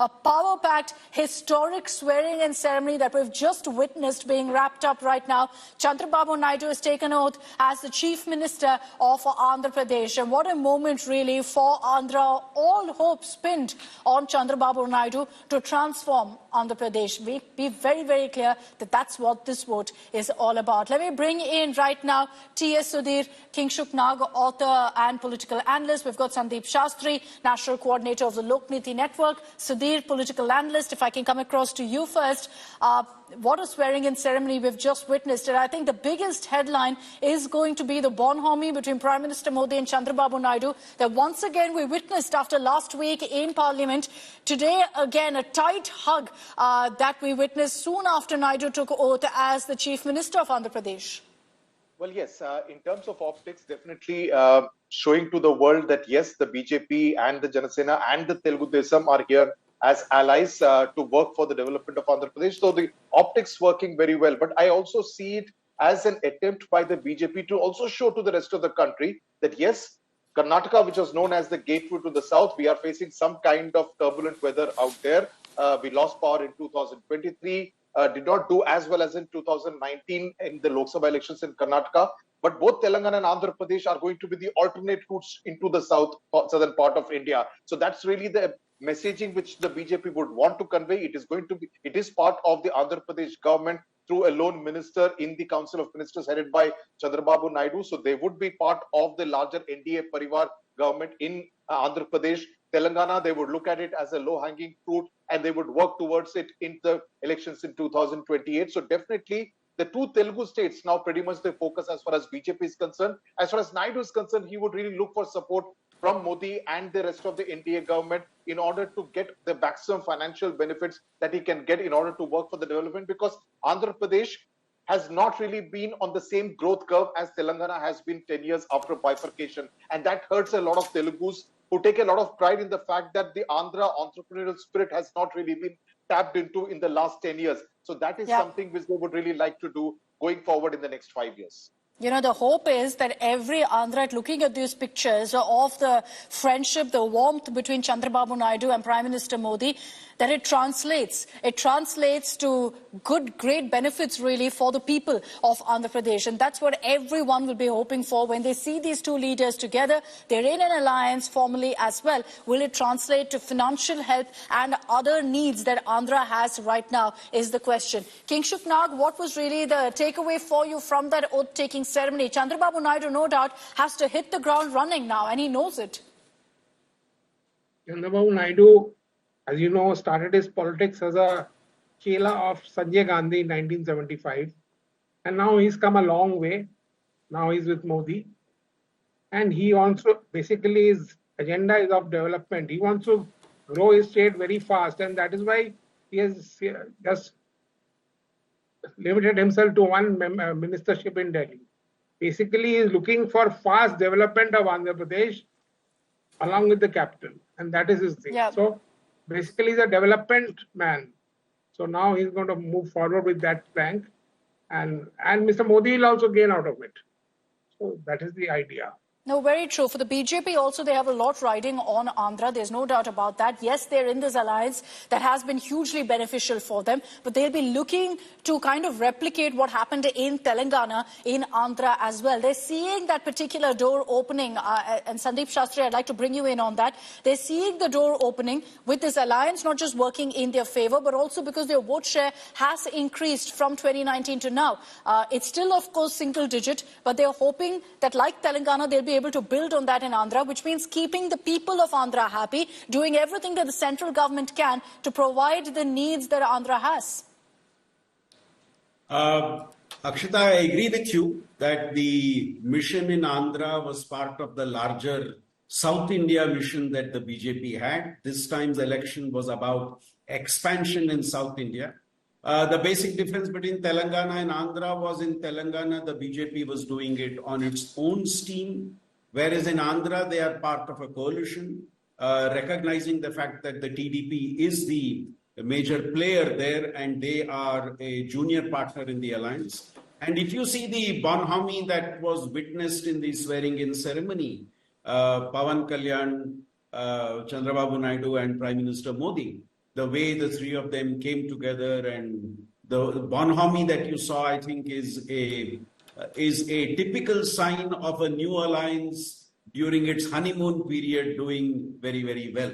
A power-packed, historic swearing-in ceremony that we've just witnessed being wrapped up right now. Chandrababu Naidu has taken oath as the Chief Minister of Andhra Pradesh. And what a moment really for Andhra. All hopes pinned on Chandrababu Naidu to transform Andhra Pradesh. Be very, very clear that that's what this vote is all about. Let me bring in right now T.S. Sudhir, Kingshuk Nag, author and political analyst. We've got Sandeep Shastri, National Coordinator of the Lokniti Network. Sudhir, political analyst, if I can come across to you first. What a swearing-in ceremony we've just witnessed. And I think the biggest headline is going to be the bonhomie between Prime Minister Modi and Chandrababu Naidu that once again we witnessed after last week in Parliament. Today, again, a tight hug that we witnessed soon after Naidu took oath as the Chief Minister of Andhra Pradesh. Well, yes, in terms of optics, definitely showing to the world that, yes, the BJP and the Jana Sena and the Telugu Desam are here as allies to work for the development of Andhra Pradesh. So the optics working very well. But I also see it as an attempt by the BJP to also show to the rest of the country that, yes, Karnataka, which was known as the gateway to the south, we are facing some kind of turbulent weather out there. We lost power in 2023. Did not do as well as in 2019 in the Lok Sabha elections in Karnataka. But both Telangana and Andhra Pradesh are going to be the alternate routes into the southern part of India. So that's really the messaging which the BJP would want to convey. It is part of the Andhra Pradesh government through a lone minister in the Council of Ministers headed by Chandrababu Naidu. So they would be part of the larger NDA Parivar government in Andhra Pradesh. Telangana, they would look at it as a low-hanging fruit and they would work towards it in the elections in 2028. So definitely the two Telugu states now pretty much they focus as far as BJP is concerned. As far as Naidu is concerned, he would really look for support from Modi and the rest of the NDA government in order to get the maximum financial benefits that he can get in order to work for the development, because Andhra Pradesh has not really been on the same growth curve as Telangana has been 10 years after bifurcation. And that hurts a lot of Telugus who take a lot of pride in the fact that the Andhra entrepreneurial spirit has not really been tapped into in the last 10 years. So that is something which they would really like to do going forward in the next 5 years. You know, the hope is that every Andhra, looking at these pictures of the friendship, the warmth between Chandrababu Naidu and Prime Minister Modi, that it translates. It translates to great benefits, really, for the people of Andhra Pradesh. And that's what everyone will be hoping for when they see these two leaders together. They're in an alliance formally as well. Will it translate to financial help and other needs that Andhra has right now is the question. Kingshuk Nag, what was really the takeaway for you from that oath-taking ceremony? Chandrababu Naidu, no doubt, has to hit the ground running now, and he knows it. Chandrababu Naidu, as you know, started his politics as a chela of Sanjay Gandhi in 1975. And now he's come a long way. Now he's with Modi. And he also, basically, his agenda is of development. He wants to grow his state very fast. And that is why he has just limited himself to one ministership in Delhi. Basically, he is looking for fast development of Andhra Pradesh along with the capital. And that is his thing. Yeah. So basically, he's a development man. So now he's going to move forward with that plank. And Mr. Modi will also gain out of it. So that is the idea. No, very true. For the BJP also, they have a lot riding on Andhra. There's no doubt about that. Yes, they're in this alliance that has been hugely beneficial for them, but they'll be looking to kind of replicate what happened in Telangana, in Andhra as well. They're seeing that particular door opening, and Sandeep Shastri, I'd like to bring you in on that. They're seeing the door opening with this alliance, not just working in their favor, but also because their vote share has increased from 2019 to now. It's still, of course, single digit, but they're hoping that like Telangana, they'll be able to build on that in Andhra, which means keeping the people of Andhra happy, doing everything that the central government can to provide the needs that Andhra has. Akshita, I agree with you that the mission in Andhra was part of the larger South India mission that the BJP had. This time's election was about expansion in South India. The basic difference between Telangana and Andhra was in Telangana, the BJP was doing it on its own steam, whereas in Andhra, they are part of a coalition, recognizing the fact that the TDP is the major player there and they are a junior partner in the alliance. And if you see the bonhomie that was witnessed in the swearing-in ceremony, Pawan Kalyan, Chandrababu Naidu and Prime Minister Modi, the way the three of them came together, and the bonhomie that you saw, I think, is a typical sign of a new alliance during its honeymoon period doing very, very well.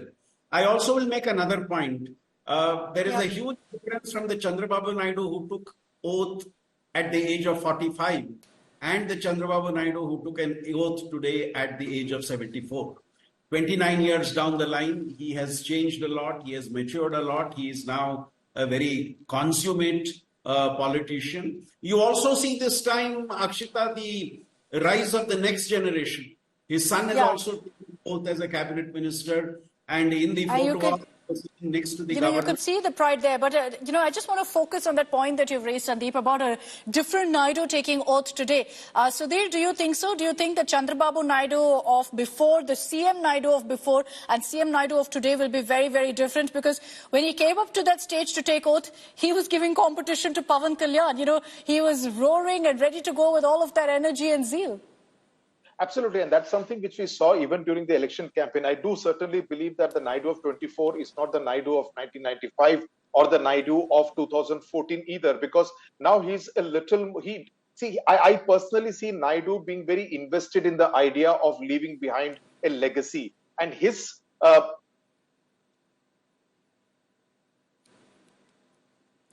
I also will make another point. There is a huge difference from the Chandrababu Naidu who took oath at the age of 45 and the Chandrababu Naidu who took an oath today at the age of 74. 29 years down the line, he has changed a lot. He has matured a lot. He is now a very consummate politician. You also see this time, Akshita, the rise of the next generation. His son has also taken oath as a cabinet minister, and in the photo next to the governor. You could see the pride there, but I just want to focus on that point that you've raised, Sandeep, about a different Naidu taking oath today. Sudhir, do you think so? Do you think that Chandrababu Naidu of before, the CM Naidu of before, and CM Naidu of today will be very, very different? Because when he came up to that stage to take oath, he was giving competition to Pawan Kalyan. He was roaring and ready to go with all of that energy and zeal. Absolutely, and that's something which we saw even during the election campaign. I do certainly believe that the Naidu of 24 is not the Naidu of 1995 or the Naidu of 2014 either, because now he's a little, I personally see Naidu being very invested in the idea of leaving behind a legacy. And his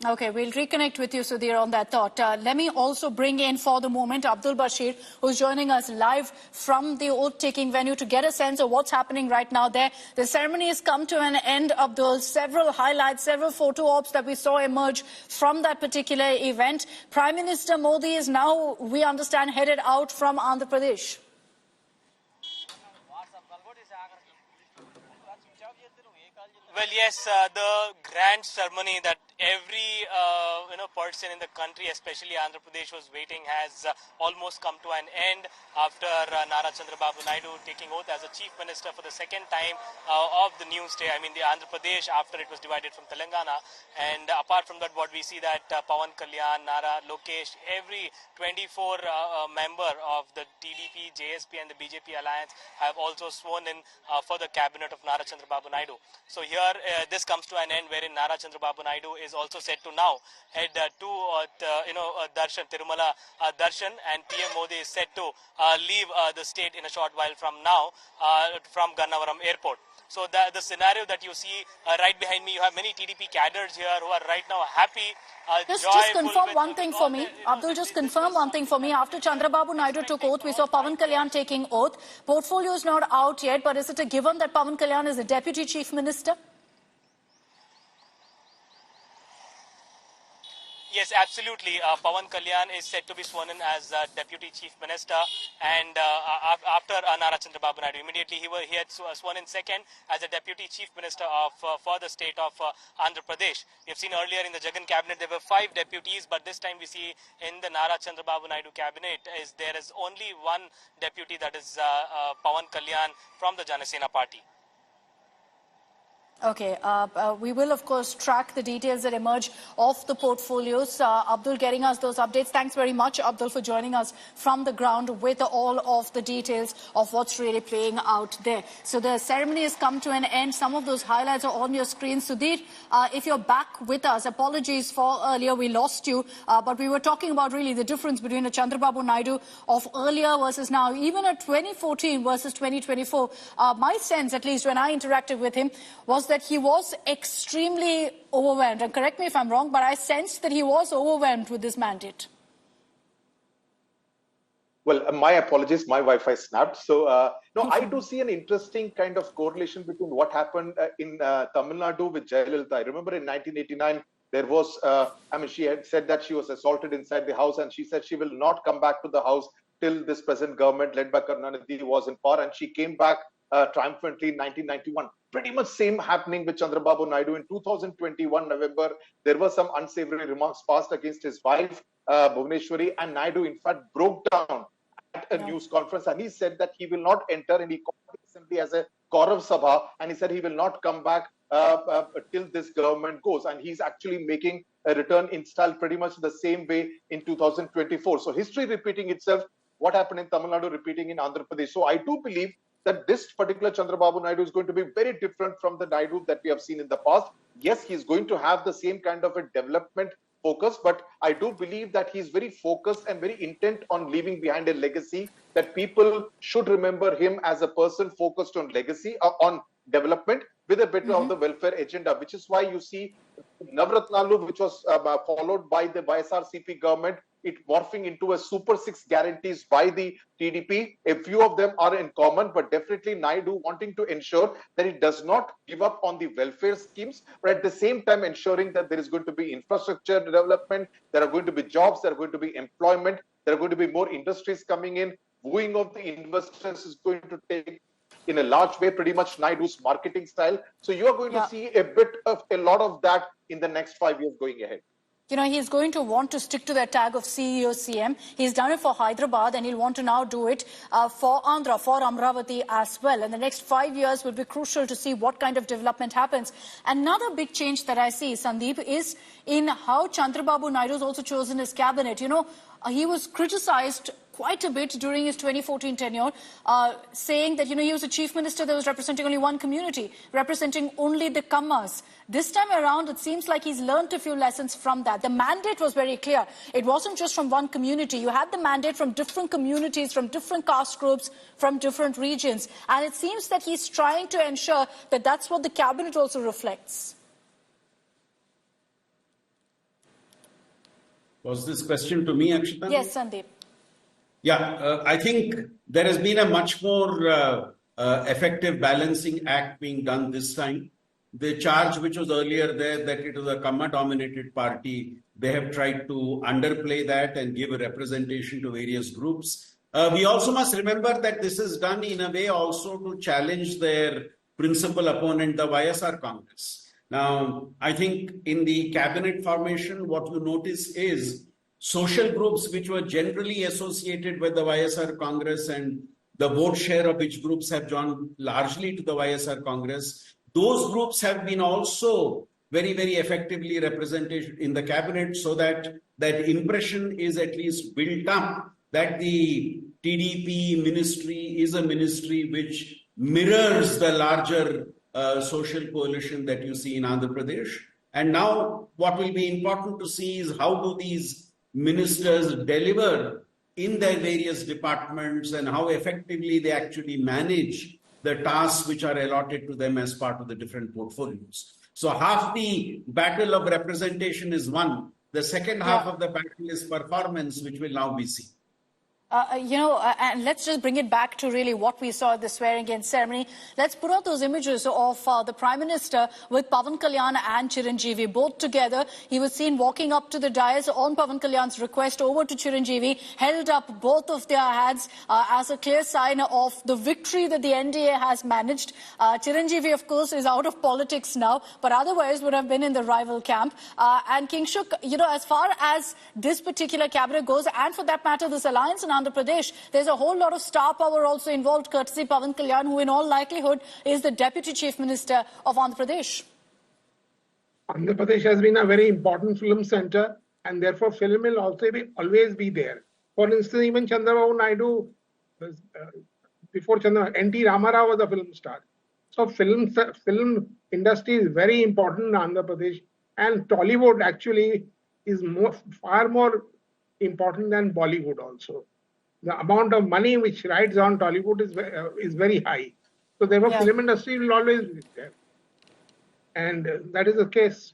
Okay, we'll reconnect with you, Sudhir, on that thought. Let me also bring in for the moment Abdul Bashir, who's joining us live from the oath-taking venue to get a sense of what's happening right now there. The ceremony has come to an end, Abdul. Several highlights, several photo ops that we saw emerge from that particular event. Prime Minister Modi is now, we understand, headed out from Andhra Pradesh. Well, yes, the grand ceremony that every person in the country, especially Andhra Pradesh, was waiting has almost come to an end after Nara Chandrababu Naidu taking oath as a chief minister for the second time of the new state. I mean, the Andhra Pradesh after it was divided from Telangana. And apart from that, what we see that Pawan Kalyan, Nara, Lokesh, every 24 member of the TDP, JSP and the BJP alliance have also sworn in for the cabinet of Nara Chandrababu Naidu. So here this comes to an end wherein Nara Chandrababu Naidu is also set to now head to Darshan, Tirumala Darshan, and PM Modi is set to leave the state in a short while from now from Gannavaram airport. So the scenario that you see right behind me, you have many TDP cadres here who are right now happy. Just confirm one thing for me. Abdul, just confirm one thing for me. After Chandrababu Naidu took oath, we saw Pawan Kalyan taking oath. Portfolio is not out yet, but is it a given that Pawan Kalyan is the Deputy Chief Minister? Yes, absolutely. Pawan Kalyan is set to be sworn in as Deputy Chief Minister, and after Nara Chandrababu Naidu, immediately he had sworn in second as a Deputy Chief Minister of for the state of Andhra Pradesh. We have seen earlier in the Jagan cabinet there were 5 deputies, but this time we see in the Nara Chandrababu Naidu cabinet there is only one deputy, that is Pawan Kalyan from the Jana Sena Party. Okay, we will of course track the details that emerge of the portfolios. Abdul getting us those updates. Thanks very much, Abdul, for joining us from the ground with all of the details of what's really playing out there. So the ceremony has come to an end. Some of those highlights are on your screen. Sudhir, if you're back with us, apologies for earlier we lost you, but we were talking about really the difference between the Chandrababu Naidu of earlier versus now, even at 2014 versus 2024. My sense, at least when I interacted with him, was that he was extremely overwhelmed. And correct me if I'm wrong, but I sensed that he was overwhelmed with this mandate. Well, my apologies, my Wi-Fi snapped. So, no, I do see an interesting kind of correlation between what happened in Tamil Nadu with Jayalalitha. I remember in 1989, there was, she had said that she was assaulted inside the house, and she said she will not come back to the house till this present government led by Karunanidhi was in power, and she came back triumphantly in 1991. Pretty much same happening with Chandrababu Naidu. In 2021 November, there were some unsavory remarks passed against his wife, Bhuvaneshwari, and Naidu in fact broke down at a news conference, and he said that he will not enter any assembly as a Kaurav Sabha, and he said he will not come back till this government goes, and he's actually making a return in style pretty much the same way in 2024. So history repeating itself, what happened in Tamil Nadu repeating in Andhra Pradesh. So I do believe that this particular Chandrababu Naidu is going to be very different from the Naidu that we have seen in the past. Yes, he's going to have the same kind of a development focus, but I do believe that he's very focused and very intent on leaving behind a legacy, that people should remember him as a person focused on legacy, on development with a bit of the welfare agenda, which is why you see Navratnalu, which was followed by the YSRCP government, it morphing into a Super 6 guarantees by the TDP. A few of them are in common, but definitely Naidu wanting to ensure that it does not give up on the welfare schemes, but at the same time ensuring that there is going to be infrastructure development, there are going to be jobs, there are going to be employment, there are going to be more industries coming in, wooing of the investors is going to take in a large way, pretty much Naidu's marketing style. So you are going to see a lot of that in the next 5 years going ahead. You know, he's going to want to stick to that tag of CEO, CM. He's done it for Hyderabad and he'll want to now do it for Andhra, for Amravati as well. And the next 5 years will be crucial to see what kind of development happens. Another big change that I see, Sandeep, is in how Chandrababu Naidu has also chosen his cabinet. You know, he was criticized quite a bit during his 2014 tenure, saying that, you know, he was a chief minister that was representing only one community, representing only the Kammas. This time around, it seems like he's learned a few lessons from that. The mandate was very clear. It wasn't just from one community. You had the mandate from different communities, from different caste groups, from different regions. And it seems that he's trying to ensure that that's what the cabinet also reflects. Was this question to me, Akshita? Yes, Sandeep. Yeah, I think there has been a much more effective balancing act being done this time. The charge which was earlier there that it was a Kamma-dominated party, they have tried to underplay that and give a representation to various groups. We also must remember that this is done in a way also to challenge their principal opponent, the YSR Congress. Now, I think in the cabinet formation, what you notice is social groups which were generally associated with the YSR Congress and the vote share of which groups have gone largely to the YSR Congress, those groups have been also very, very effectively represented in the cabinet, so that that impression is at least built up that the TDP ministry is a ministry which mirrors the larger social coalition that you see in Andhra Pradesh. And now what will be important to see is how do these ministers deliver in their various departments and how effectively they actually manage the tasks which are allotted to them as part of the different portfolios. So half the battle of representation is won. The second half of the battle is performance, which will now be seen. And let's just bring it back to really what we saw at the swearing-in ceremony. Let's put out those images of the Prime Minister with Pawan Kalyan and Chiranjeevi, both together. He was seen walking up to the dais on Pawan Kalyan's request over to Chiranjeevi, held up both of their hands as a clear sign of the victory that the NDA has managed. Chiranjeevi, of course, is out of politics now, but otherwise would have been in the rival camp. And Kingshuk, as far as this particular cabinet goes, and for that matter, this alliance in Andhra Pradesh, there's a whole lot of star power also involved, courtesy Pawan Kalyan, who in all likelihood is the Deputy Chief Minister of Andhra Pradesh. Andhra Pradesh has been a very important film center, and therefore film will also always be there. For instance, even Chandrababu Naidu, before N.T. Ramarao was a film star. So film industry is very important in Andhra Pradesh, and Tollywood actually is far more important than Bollywood also. The amount of money which rides on Tollywood is very high. So therefore film industry will always be there. And that is the case.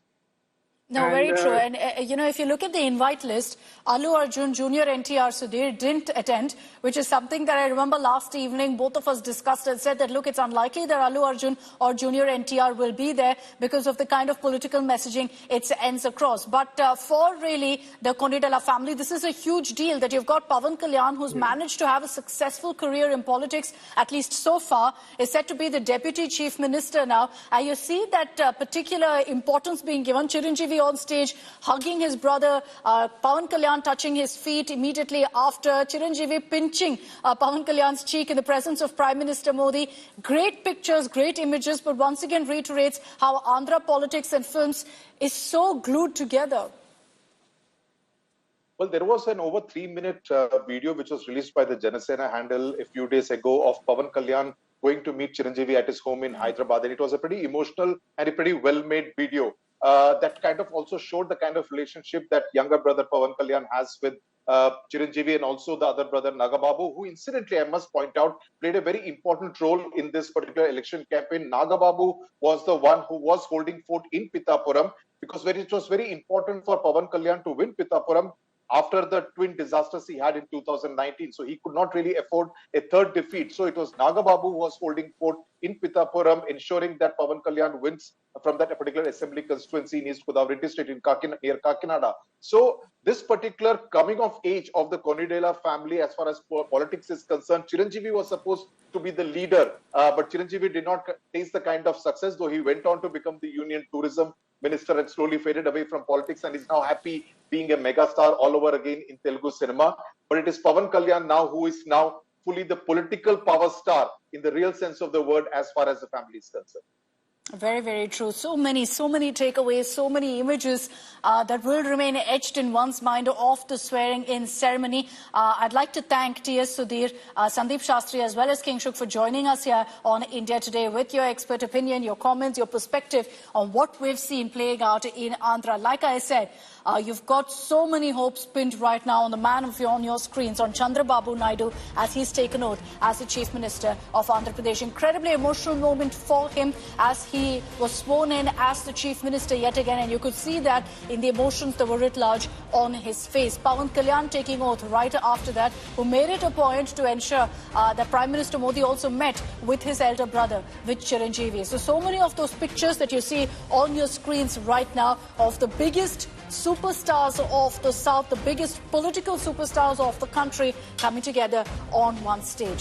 No, very true. And, if you look at the invite list, Allu Arjun, Junior NTR Sudhir didn't attend, which is something that I remember last evening both of us discussed and said that, look, it's unlikely that Allu Arjun or Junior NTR will be there because of the kind of political messaging it sends across. But for really the Konidala family, this is a huge deal that you've got Pawan Kalyan, who's managed to have a successful career in politics, at least so far, is set to be the Deputy Chief Minister now. And you see that particular importance being given. Chiranjeevi on stage, hugging his brother, Pawan Kalyan touching his feet immediately after, Chiranjeevi pinching Pawan Kalyan's cheek in the presence of Prime Minister Modi. Great pictures, great images, but once again reiterates how Andhra politics and films is so glued together. Well, there was an over 3-minute video which was released by the Jana Sena handle a few days ago of Pawan Kalyan going to meet Chiranjeevi at his home in Hyderabad. And it was a pretty emotional and a pretty well-made video that kind of also showed the kind of relationship that younger brother Pawan Kalyan has with Chiranjeevi and also the other brother Nagababu, who incidentally, I must point out, played a very important role in this particular election campaign. Nagababu was the one who was holding fort in Pittapuram because it was very important for Pawan Kalyan to win Pittapuram after the twin disasters he had in 2019. So he could not really afford a third defeat. So it was Nagababu who was holding fort in Pittapuram, ensuring that Pawan Kalyan wins from that particular assembly constituency in East Godavari district near Kakinada. So this particular coming of age of the Konidela family as far as politics is concerned, Chiranjeevi was supposed to be the leader, but Chiranjeevi did not taste the kind of success, though he went on to become the Union Tourism Minister and slowly faded away from politics and is now happy being a megastar all over again in Telugu cinema. But it is Pawan Kalyan now who is now fully the political power star in the real sense of the word as far as the family is concerned. Very, very true. So many takeaways, so many images that will remain etched in one's mind of the swearing-in ceremony. I'd like to thank T.S. Sudhir, Sandeep Shastri, as well as King Shuk for joining us here on India Today with your expert opinion, your comments, your perspective on what we've seen playing out in Andhra. Like I said, you've got so many hopes pinned right now on the man on your screens, on Chandrababu Naidu, as he's taken oath as the Chief Minister of Andhra Pradesh. Incredibly emotional moment for him as he was sworn in as the Chief Minister yet again, and you could see that in the emotions that were writ large on his face. Pawan Kalyan taking oath right after that, who made it a point to ensure that Prime Minister Modi also met with his elder brother, with Chiranjeevi. So many of those pictures that you see on your screens right now of the biggest superstars of the South, the biggest political superstars of the country coming together on one stage.